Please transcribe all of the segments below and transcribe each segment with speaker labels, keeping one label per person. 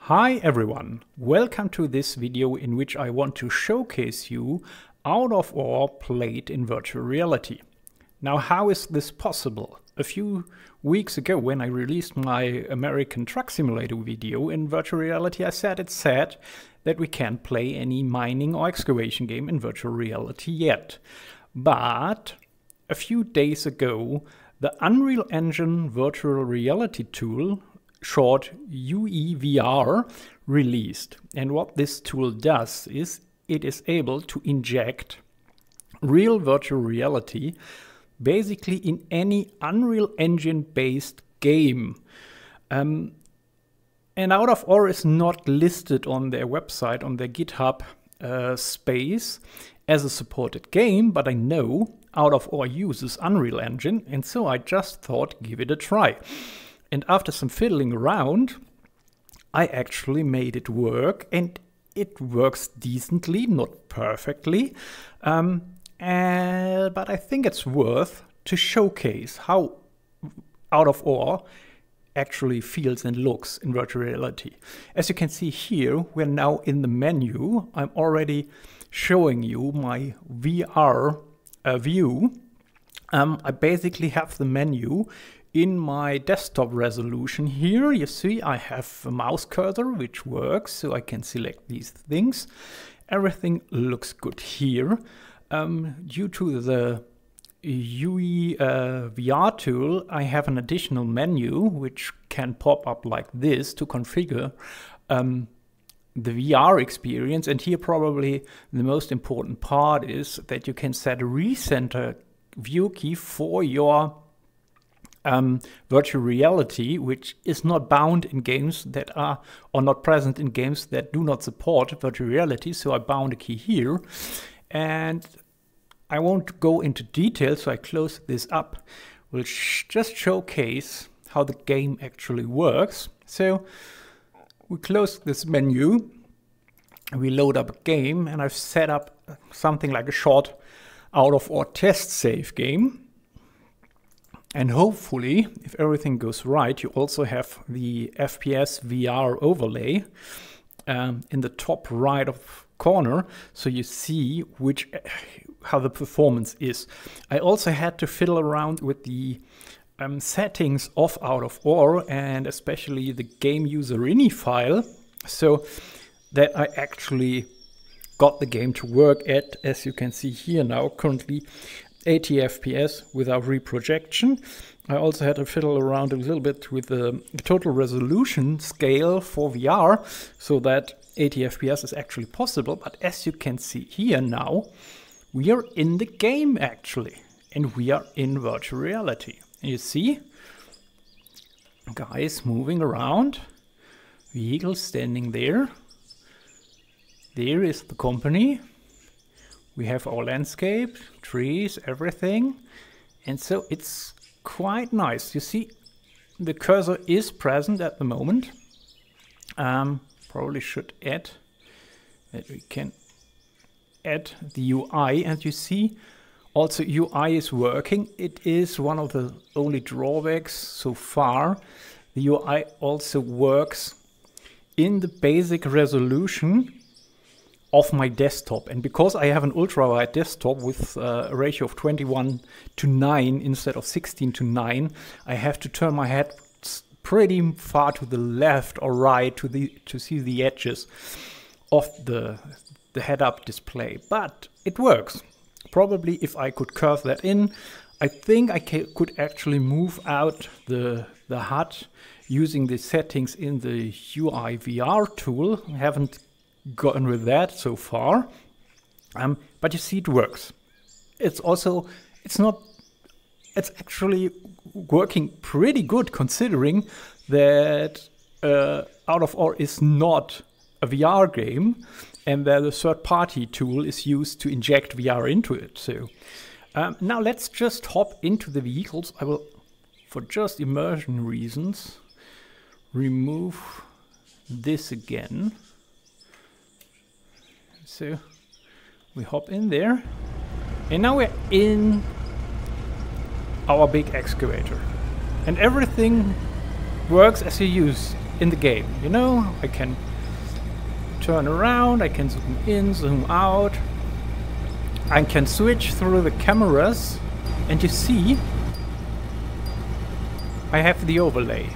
Speaker 1: Hi everyone, welcome to this video in which I want to showcase you out of OR played in virtual reality. Now, how is this possible? A few weeks ago when I released my American Truck Simulator video in virtual reality, I said it's sad that we can't play any mining or excavation game in virtual reality yet. But a few days ago, the Unreal Engine virtual reality tool, short UEVR, released. And what this tool does is it is able to inject real virtual reality basically in any Unreal Engine based game. And Out of OR is not listed on their website, on their GitHub space as a supported game, but I know Out of OR uses Unreal Engine, and so I just thought give it a try. And after some fiddling around, I actually made it work, and it works decently, not perfectly. But I think it's worth to showcase how Out of OR actually feels and looks in virtual reality. As you can see here, we're now in the menu. I'm already showing you my VR view. I basically have the menu in my desktop resolution here. You see I have a mouse cursor which works, so I can select these things. Everything looks good here. Due to the UEVR tool, I have an additional menu which can pop up like this to configure the VR experience. And here probably the most important part is that you can set a recenter view key for your virtual reality, which is not bound in games that are, or not present in games that do not support virtual reality. So I bound a key here, and I won't go into detail, so I close this up. We'll just showcase how the game actually works. So we close this menu, we load up a game, and I've set up something like a short Out of OR test save game. And hopefully, if everything goes right, you also have the FPS VR overlay in the top right of corner, so you see how the performance is. I also had to fiddle around with the settings of Out of OR, and especially the game user ini file, so that I actually got the game to work at, as you can see here now, currently 80 FPS without reprojection. I also had to fiddle around a little bit with the total resolution scale for VR so that 80 FPS is actually possible. But as you can see here now, we are in the game actually, and we are in virtual reality. And you see guys moving around, vehicles standing there. There is the company. We have our landscape, trees, everything. And so it's quite nice. You see, the cursor is present at the moment. Probably should add that we can add the UI. And you see, also UI is working. It is one of the only drawbacks so far. The UI also works in the basic resolution of my desktop, and because I have an ultra-wide desktop with a ratio of 21:9 instead of 16:9, I have to turn my head pretty far to the left or right to see the edges of the head-up display. But it works. Probably if I could curve that in, I think I could actually move out the HUD using the settings in the UEVR tool. I haven't gotten with that so far, but you see it works. It's actually working pretty good, considering that Out of OR is not a VR game and that a third-party tool is used to inject VR into it. So now let's just hop into the vehicles. I will, for just immersion reasons, remove this again. So we hop in there, and now we're in our big excavator, and everything works as you in the game, you know? I can turn around, I can zoom in, zoom out. I can switch through the cameras, and you see I have the overlay.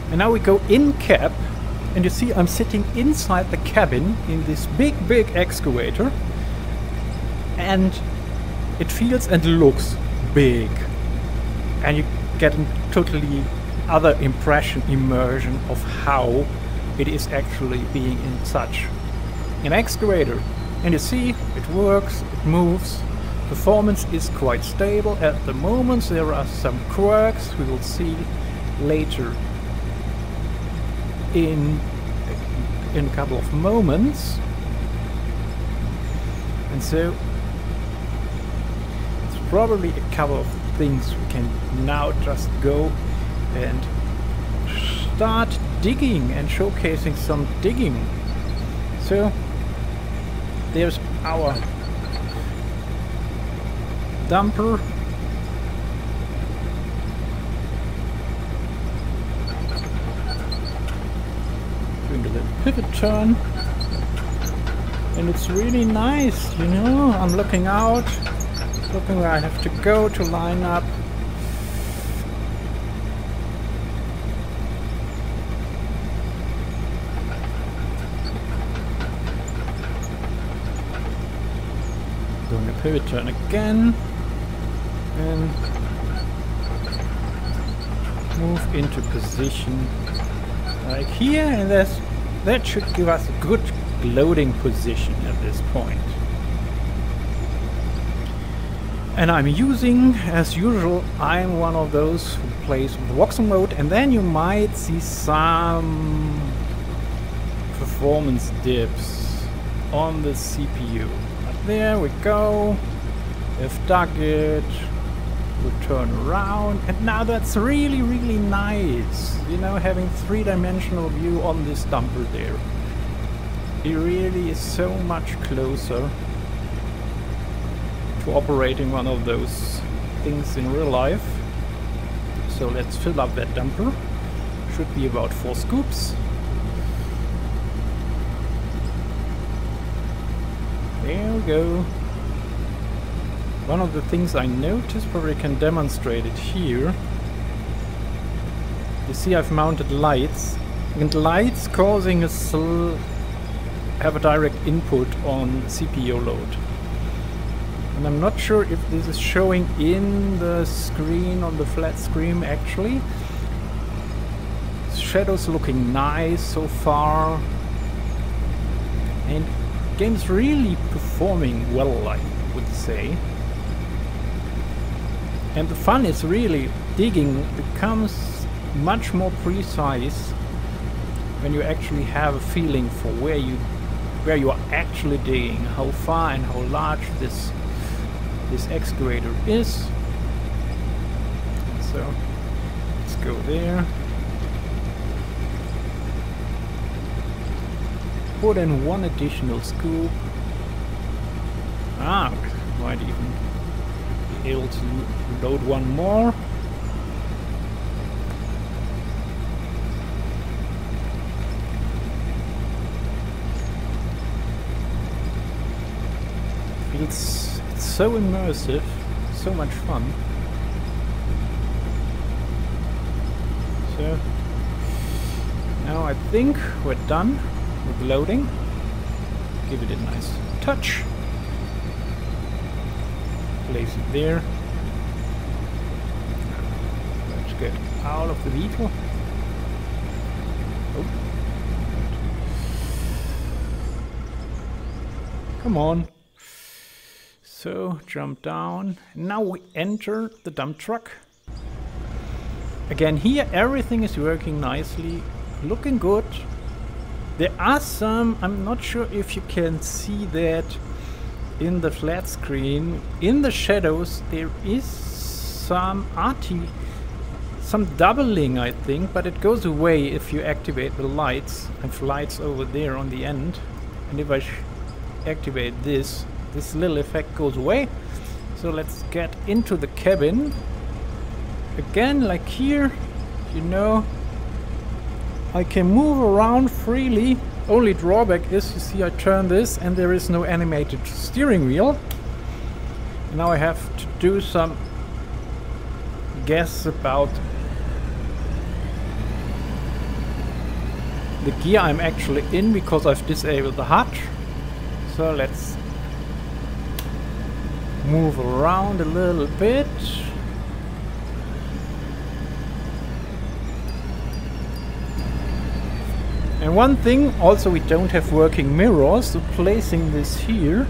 Speaker 1: And now we go in cab, and you see I'm sitting inside the cabin in this big excavator, and it feels and looks big, and you get a totally other immersion of how it is actually being in such an excavator. And you see, it works, it moves, performance is quite stable at the moment. There are some quirks we will see later in a couple of moments. And so it's probably a couple of things we can now just go and start digging and showcasing some digging. So there's our dumper. Doing a little pivot turn. And it's really nice, you know? I'm looking out, looking where I have to go to line up. Doing a pivot turn again, and move into position like here, and that should give us a good loading position at this point. And I'm using, as usual, I'm one of those who plays with voxel mode, and then you might see some performance dips on the CPU. There we go. We've dug it. We'll turn around. And now that's really nice. You know, having three-dimensional view on this dumper there. It really is so much closer to operating one of those things in real life. So let's fill up that dumper. Should be about 4 scoops. There we go. One of the things I noticed, probably can demonstrate it here. You see I've mounted lights, and lights causing us have a direct input on CPU load. And I'm not sure if this is showing in the screen, on the flat screen actually. Shadows looking nice so far. And game's really performing well, I would say. And the fun is really digging becomes much more precise when you actually have a feeling for where you are actually digging, how far and how large this excavator is. So let's go there. Put in one additional scoop. Might even be able to load one more. It's so immersive, so much fun. So now I think we're done with loading. Give it a nice touch. Place it there. Let's get out of the vehicle. Oh. Come on. So jump down. Now we enter the dump truck. Again, here everything is working nicely, looking good. There are some, I'm not sure if you can see that in the flat screen, in the shadows there is some doubling, I think, but it goes away if you activate the lights. I have lights over there on the end, and if I activate this little effect goes away. So let's get into the cabin. Again, like here, you know, I can move around freely. Only drawback is, you see, I turn this and there is no animated steering wheel. And now I have to do some guess about the gear I'm actually in, because I've disabled the hatch. So let's move around a little bit. And one thing, also we don't have working mirrors, so placing this here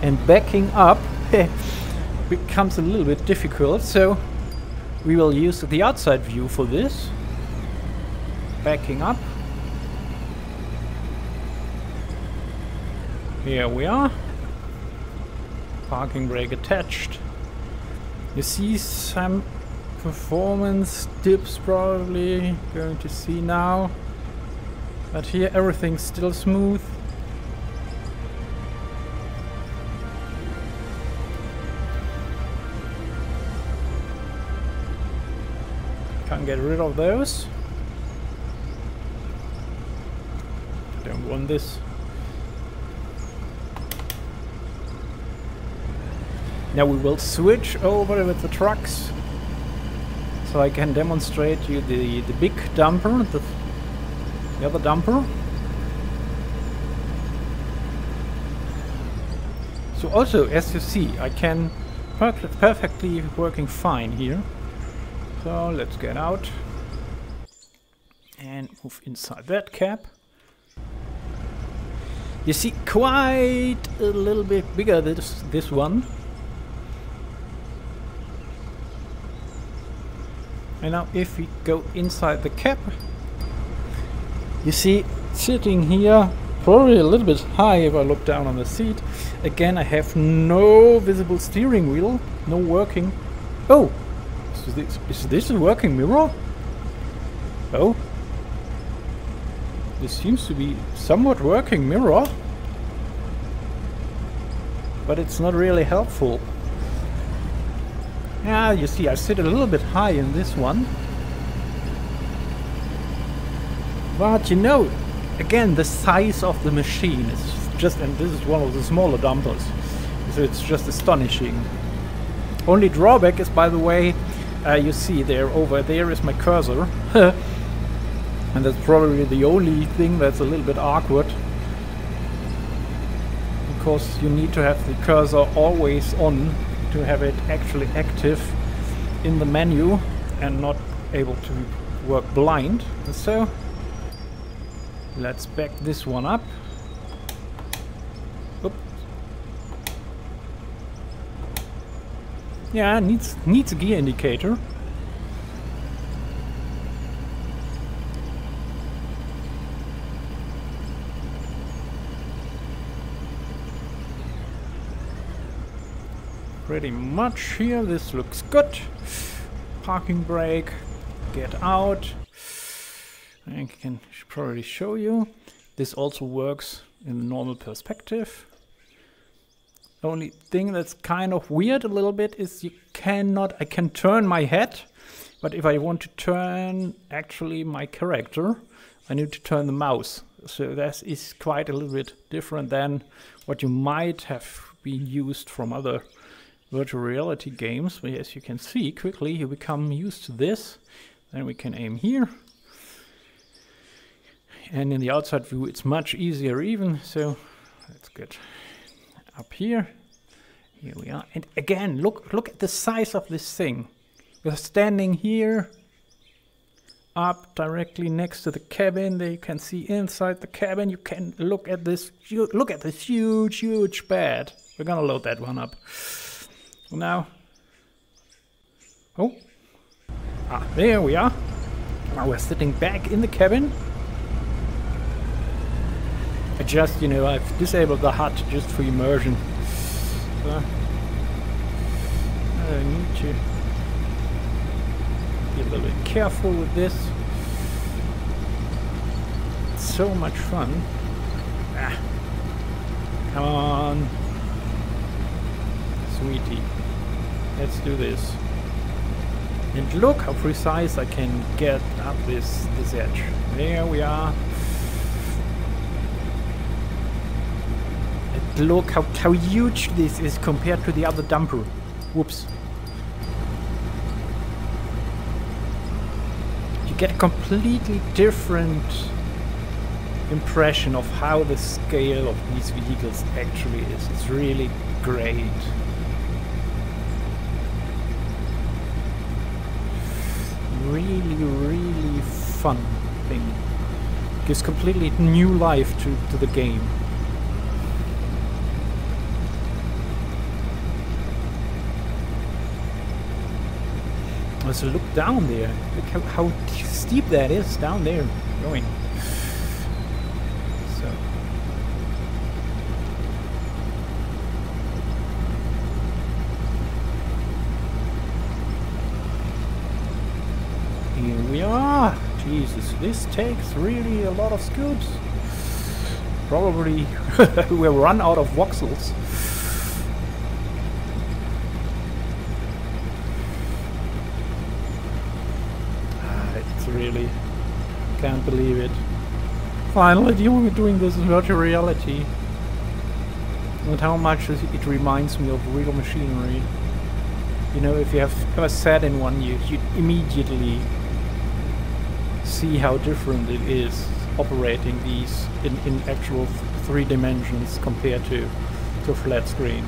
Speaker 1: and backing up becomes a little bit difficult, so we will use the outside view for this. Backing up. Here we are. Parking brake attached. You see some performance dips probably going to see now, but here everything's still smooth. Can't get rid of those. Don't want this. Now we will switch over with the trucks, so I can demonstrate you the big dumper, the other dumper. So also, as you see, I can perfectly working fine here. So let's get out and move inside that cab. You see, quite a little bit bigger this one. And now if we go inside the cab, you see, sitting here, probably a little bit high if I look down on the seat. Again, I have no visible steering wheel, no working. Oh! Is this a working mirror? Oh. This seems to be somewhat working mirror. But it's not really helpful. Yeah, you see, I sit a little bit high in this one. But you know, again, the size of the machine is just, and this is one of the smaller dumpers, so it's just astonishing. Only drawback is, by the way, you see there, over there is my cursor. And that's probably the only thing that's a little bit awkward. Because you need to have the cursor always on to have it actually active in the menu and not able to work blind. So let's back this one up. Oop. Yeah, needs a gear indicator. Pretty much here, this looks good. Parking brake, get out. I can probably show you. This also works in the normal perspective. The only thing that's kind of weird a little bit is I can turn my head, but if I want to turn actually my character, I need to turn the mouse. So that is quite a little bit different than what you might have been used from other virtual reality games. But as you can see, quickly you become used to this. Then we can aim here. And in the outside view it's much easier even, so let's get up here. Here we are. And again, look at the size of this thing. We're standing here up directly next to the cabin. There you can see inside the cabin. You can look at this huge bed. We're gonna load that one up. Now, there we are. Now we're sitting back in the cabin. Just, you know, I've disabled the HUD just for immersion. So I need to be a little bit careful with this. It's so much fun. Ah. Come on. Sweetie. Let's do this. And look how precise I can get up this edge. There we are. And look how huge this is compared to the other dumper. Whoops. You get a completely different impression of how the scale of these vehicles actually is. It's really great. Really fun thing. Gives completely new life to the game. Also look down there. Look how steep that is down there going. So here we are. Jesus, this takes really a lot of scoops. Probably we'll run out of voxels. It's really can't believe it. Finally doing this in virtual reality. And how much it reminds me of real machinery. You know, if you have ever sat in one, you immediately see how different it is operating these in actual 3 dimensions compared to a flat screen.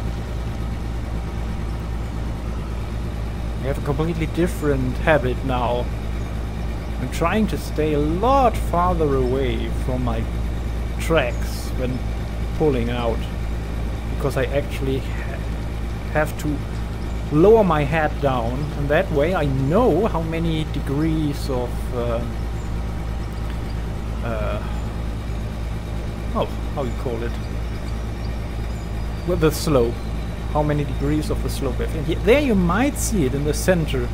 Speaker 1: I have a completely different habit now. I'm trying to stay a lot farther away from my tracks when pulling out, because I actually have to lower my head down, and that way I know how many degrees of how you call it, with the slope, how many degrees of the slope. And there you might see it in the center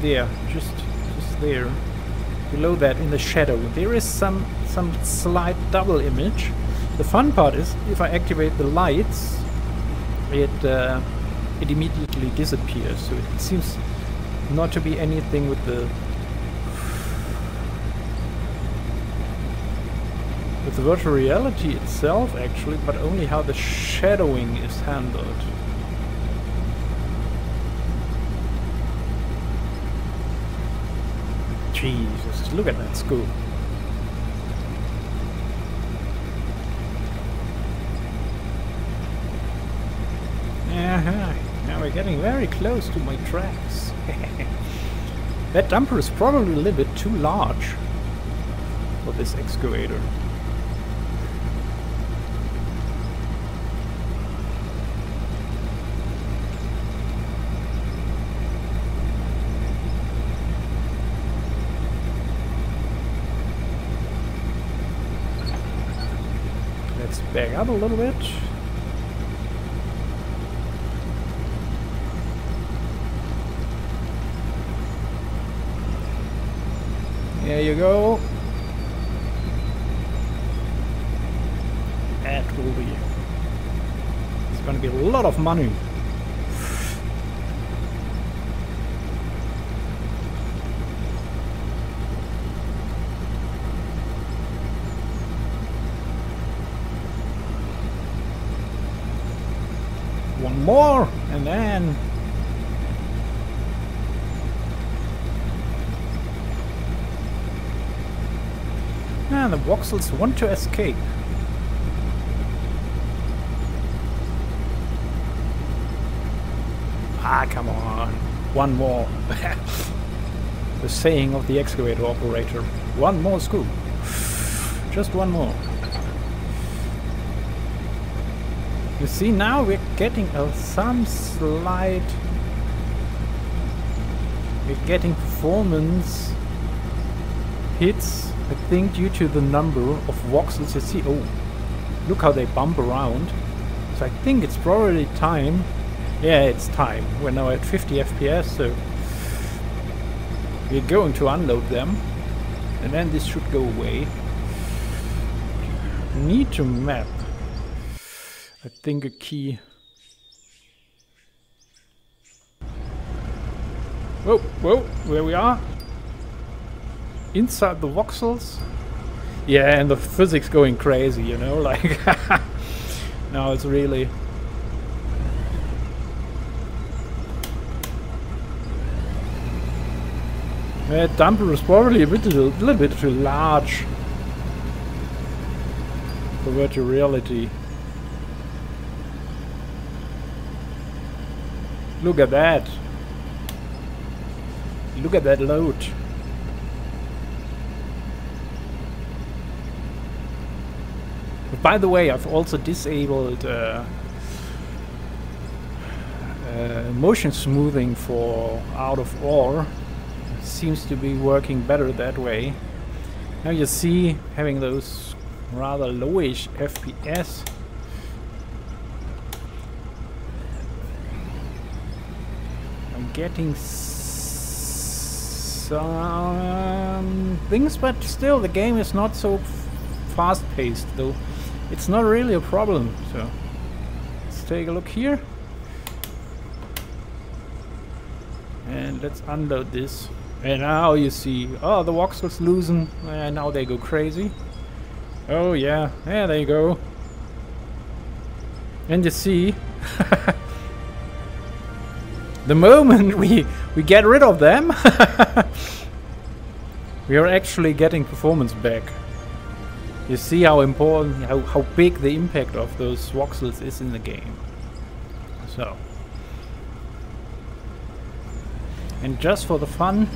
Speaker 1: there, just there below that in the shadow. There is some slight double image. The fun part is if I activate the lights, it immediately disappears, so it seems not to be anything with the virtual reality itself actually, but only how the shadowing is handled. Jesus, look at that scoop. Now we're getting very close to my tracks. That dumper is probably a little bit too large for this excavator. Let's back up a little bit. There you go. That will be... It's going to be a lot of money. One more, and then... And the voxels want to escape. Ah, come on. One more. The saying of the excavator operator. One more scoop. Just one more. You see, now we're getting some slight... We're getting performance hits, I think, due to the number of voxels you see. Oh, look how they bump around. So I think it's probably time. Yeah, it's time. We're now at 50 FPS, so we're going to unload them, and then this should go away. need to map, I think, a key. Whoa, whoa, where we are? Inside the voxels? Yeah, and the physics going crazy, you know, like... Now it's really... That dumper is probably a little bit too large for virtual reality. Look at that. Look at that load. But by the way, I've also disabled motion smoothing for out of OR. Seems to be working better that way. Now you see, having those rather lowish FPS. I'm getting some things, but still the game is not so fast-paced, though. It's not really a problem. So let's take a look here. And let's unload this. And now you see, oh, the voxels loosen, and now they go crazy. Oh yeah, yeah, there you go. And you see, the moment we get rid of them, we are actually getting performance back. You see how important, how big the impact of those voxels is in the game. So, and just for the fun,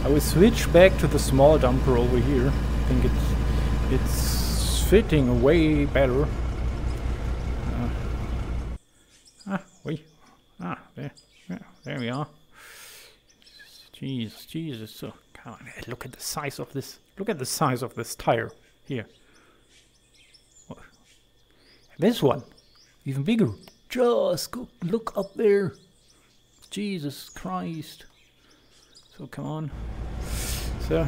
Speaker 1: I will switch back to the small dumper over here. I think it's fitting way better. There we are. Jesus! So come on, look at the size of this. Look at the size of this tire here. This one, even bigger. Just go look up there. Jesus Christ. So come on. So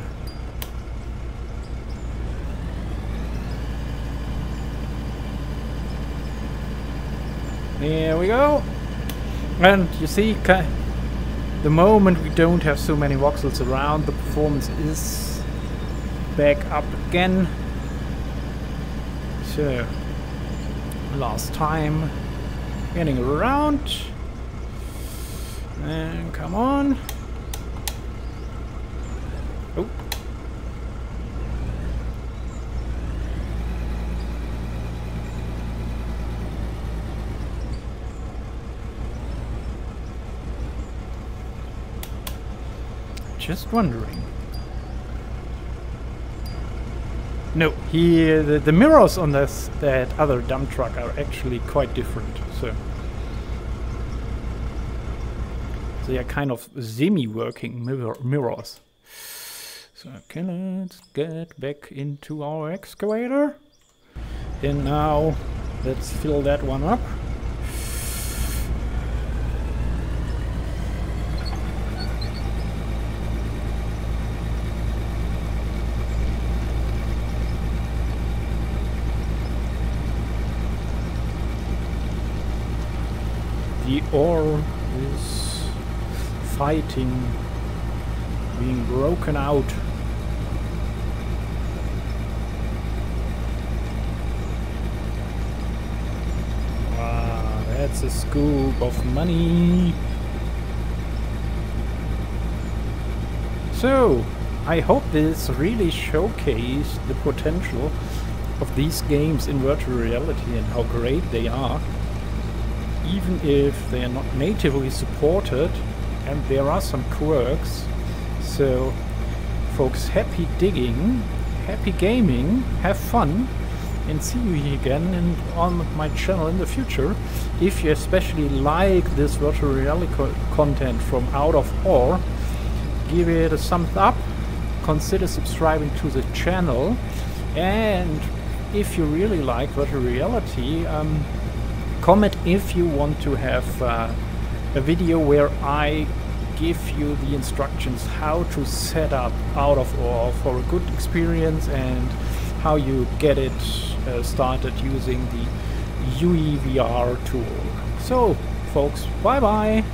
Speaker 1: there we go. And you see, the moment we don't have so many voxels around, the performance is back up again. So last time, getting around, and come on. Oh. Just wondering. No, here the mirrors on that other dump truck are actually quite different. So they are kind of semi-working mirrors. So okay, let's get back into our excavator. And now let's fill that one up. The ore is fighting, being broken out. Wow, that's a scoop of money. So, I hope this really showcased the potential of these games in virtual reality and how great they are. Even if they are not natively supported, and there are some quirks. So folks, happy digging, happy gaming, have fun, and see you again on my channel in the future. If you especially like this virtual reality content from Out of OR, give it a thumbs up, consider subscribing to the channel, and if you really like virtual reality, comment if you want to have a video where I give you the instructions how to set up out of OR for a good experience and how you get it started using the UEVR tool. So folks, bye bye!